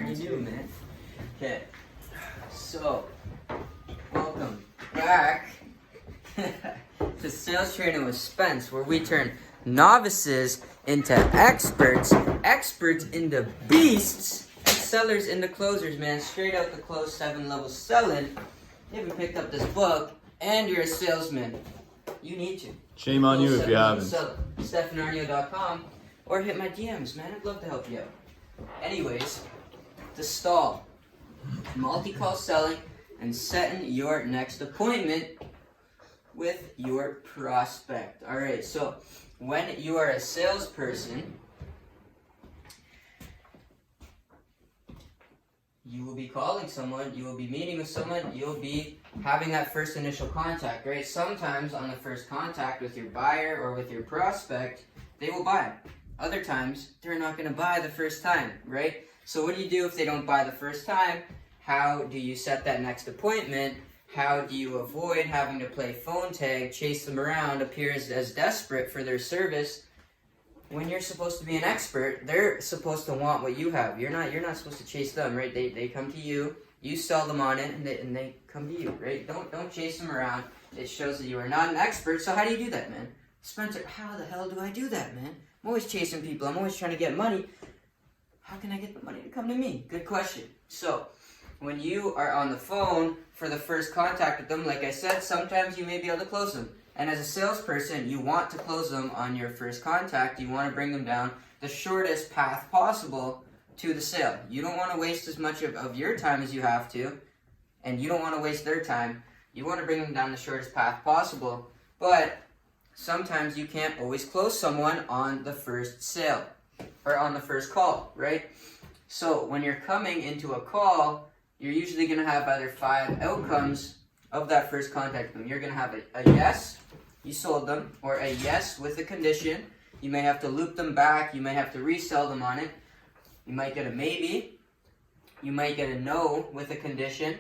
already knew, man. Okay, so welcome back to Sales Training with Spence, where we turn novices into experts, experts into beasts, and sellers into closers, man. Straight out the close 7 levels selling. You haven't picked up this book and you're a salesman, you need to. Shame on you if you haven't. StephenArnio.com or hit my DMs, man. I'd love to help you out. Anyways, to stall, multi-call selling, and setting your next appointment with your prospect. All right, so when you are a salesperson, you will be calling someone, you will be meeting with someone, you'll be having that first initial contact, right? Sometimes on the first contact with your buyer or with your prospect, they will buy. Other times, they're not going to buy the first time, right? So what do you do if they don't buy the first time? How do you set that next appointment? How do you avoid having to play phone tag, chase them around, appear as desperate for their service? When you're supposed to be an expert, they're supposed to want what you have. You're not supposed to chase them, right? They come to you, you sell them on it, and they come to you, right? Don't chase them around. It shows that you are not an expert. So how do you do that, man? Spencer, how the hell do I do that, man? I'm always chasing people. I'm always trying to get money. How can I get the money to come to me? Good question. So when you are on the phone for the first contact with them, like I said, sometimes you may be able to close them. And as a salesperson, you want to close them on your first contact. You want to bring them down the shortest path possible to the sale. You don't want to waste as much of your time as you have to, and you don't want to waste their time. You want to bring them down the shortest path possible, but sometimes you can't always close someone on the first sale or on the first call, right? So when you're coming into a call, you're usually going to have either 5 outcomes of that first contact with them. You're going to have a yes, you sold them, or a yes with a condition. You may have to loop them back. You may have to resell them on it. You might get a maybe. You might get a no with a condition.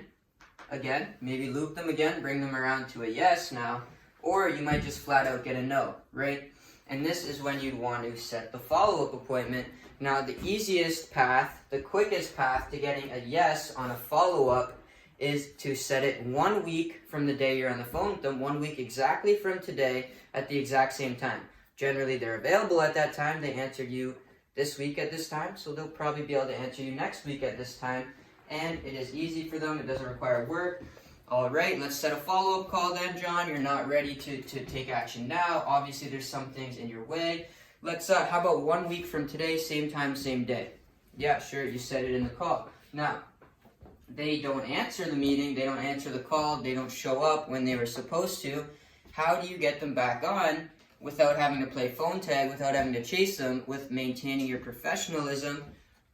Again, maybe loop them again, bring them around to a yes now. Or you might just flat out get a no, right? And this is when you'd want to set the follow-up appointment. Now, the easiest path, the quickest path to getting a yes on a follow-up is to set it 1 week from the day you're on the phone with them, 1 week exactly from today at the exact same time. Generally, they're available at that time. They answered you this week at this time, so they'll probably be able to answer you next week at this time. And it is easy for them. It doesn't require work. All right, let's set a follow-up call then, John. You're not ready to take action now. Obviously, there's some things in your way. Let's, how about 1 week from today, same time, same day? Yeah, sure, you said it in the call. Now, they don't answer the meeting, they don't answer the call, they don't show up when they were supposed to. How do you get them back on without having to play phone tag, without having to chase them, with maintaining your professionalism?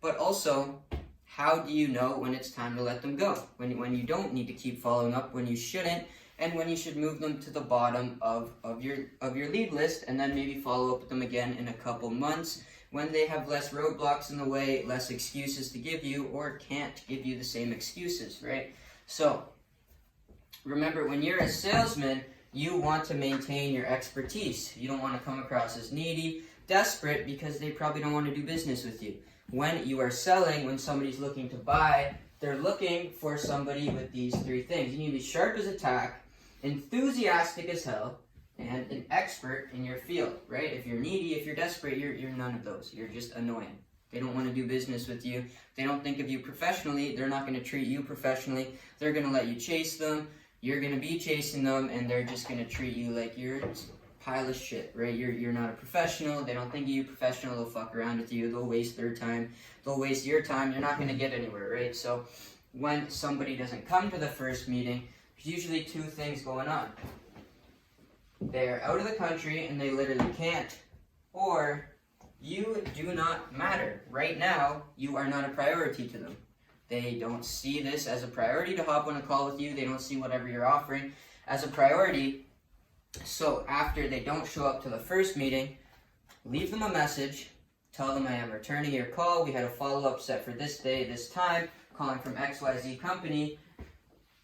But also, how do you know when it's time to let them go? When you don't need to keep following up, when you shouldn't, and when you should move them to the bottom of your lead list, and then maybe follow up with them again in a couple months when they have less roadblocks in the way, less excuses to give you, or can't give you the same excuses, right? So, remember, when you're a salesman, you want to maintain your expertise. You don't want to come across as needy, desperate, because they probably don't want to do business with you. When you are selling, when somebody's looking to buy, they're looking for somebody with these 3 things. You need to be sharp as a tack, enthusiastic as hell, and an expert in your field, right? If you're needy, if you're desperate, you're none of those. You're just annoying. They don't want to do business with you. They don't think of you professionally. They're not going to treat you professionally. They're going to let you chase them. You're going to be chasing them, and they're just going to treat you like you're a pile of shit, right? You're not a professional. They don't think of you professional. They'll fuck around with you. They'll waste their time. They'll waste your time. You're not going to get anywhere, right? So when somebody doesn't come to the first meeting, there's usually 2 things going on. They're out of the country and they literally can't, or you do not matter. Right now, you are not a priority to them. They don't see this as a priority to hop on a call with you. They don't see whatever you're offering as a priority. So after they don't show up to the first meeting, leave them a message. Tell them I am returning your call. We had a follow-up set for this day, this time, calling from XYZ company.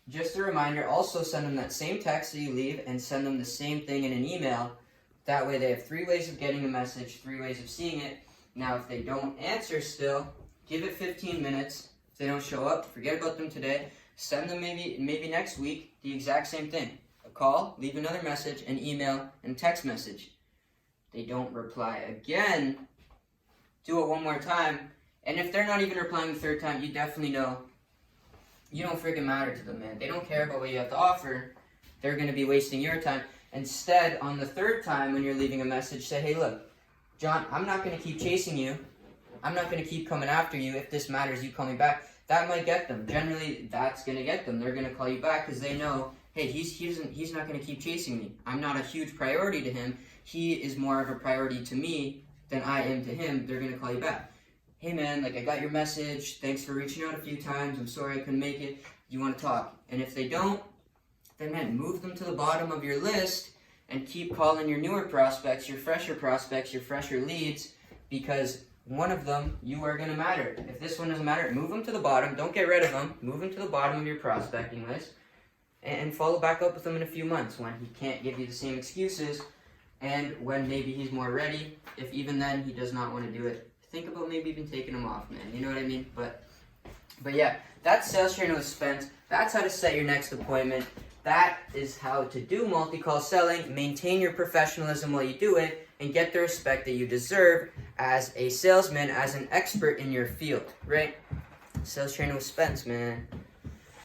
Just a reminder, also send them that same text that you leave and send them the same thing in an email. That way they have 3 ways of getting a message, 3 ways of seeing it. Now, if they don't answer still, give it 15 minutes, they don't show up, forget about them today. Send them maybe next week the exact same thing. A call, leave another message, an email, and text message. They don't reply again, do it one more time. And if they're not even replying the third time, you definitely know you don't freaking matter to them, man. They don't care about what you have to offer. They're going to be wasting your time. Instead, on the third time when you're leaving a message, say, hey, look, John, I'm not going to keep chasing you. I'm not going to keep coming after you. If this matters, you call me back. That might get them. Generally, that's going to get them. They're going to call you back because they know, hey, he's not going to keep chasing me. I'm not a huge priority to him. He is more of a priority to me than I am to him. They're going to call you back. Hey, man, like, I got your message. Thanks for reaching out a few times. I'm sorry I couldn't make it. You want to talk? And if they don't, then, man, move them to the bottom of your list and keep calling your newer prospects, your fresher leads, because one of them, you are going to matter. If this one doesn't matter, move them to the bottom. Don't get rid of them. Move them to the bottom of your prospecting list and follow back up with them in a few months when he can't give you the same excuses and when maybe he's more ready. If even then he does not want to do it, think about maybe even taking him off, man. You know what I mean? But yeah, that's sales training with Spence. That's how to set your next appointment. That is how to do multi-call selling, maintain your professionalism while you do it, and get the respect that you deserve as a salesman, as an expert in your field, right? Sales training with Spence, man.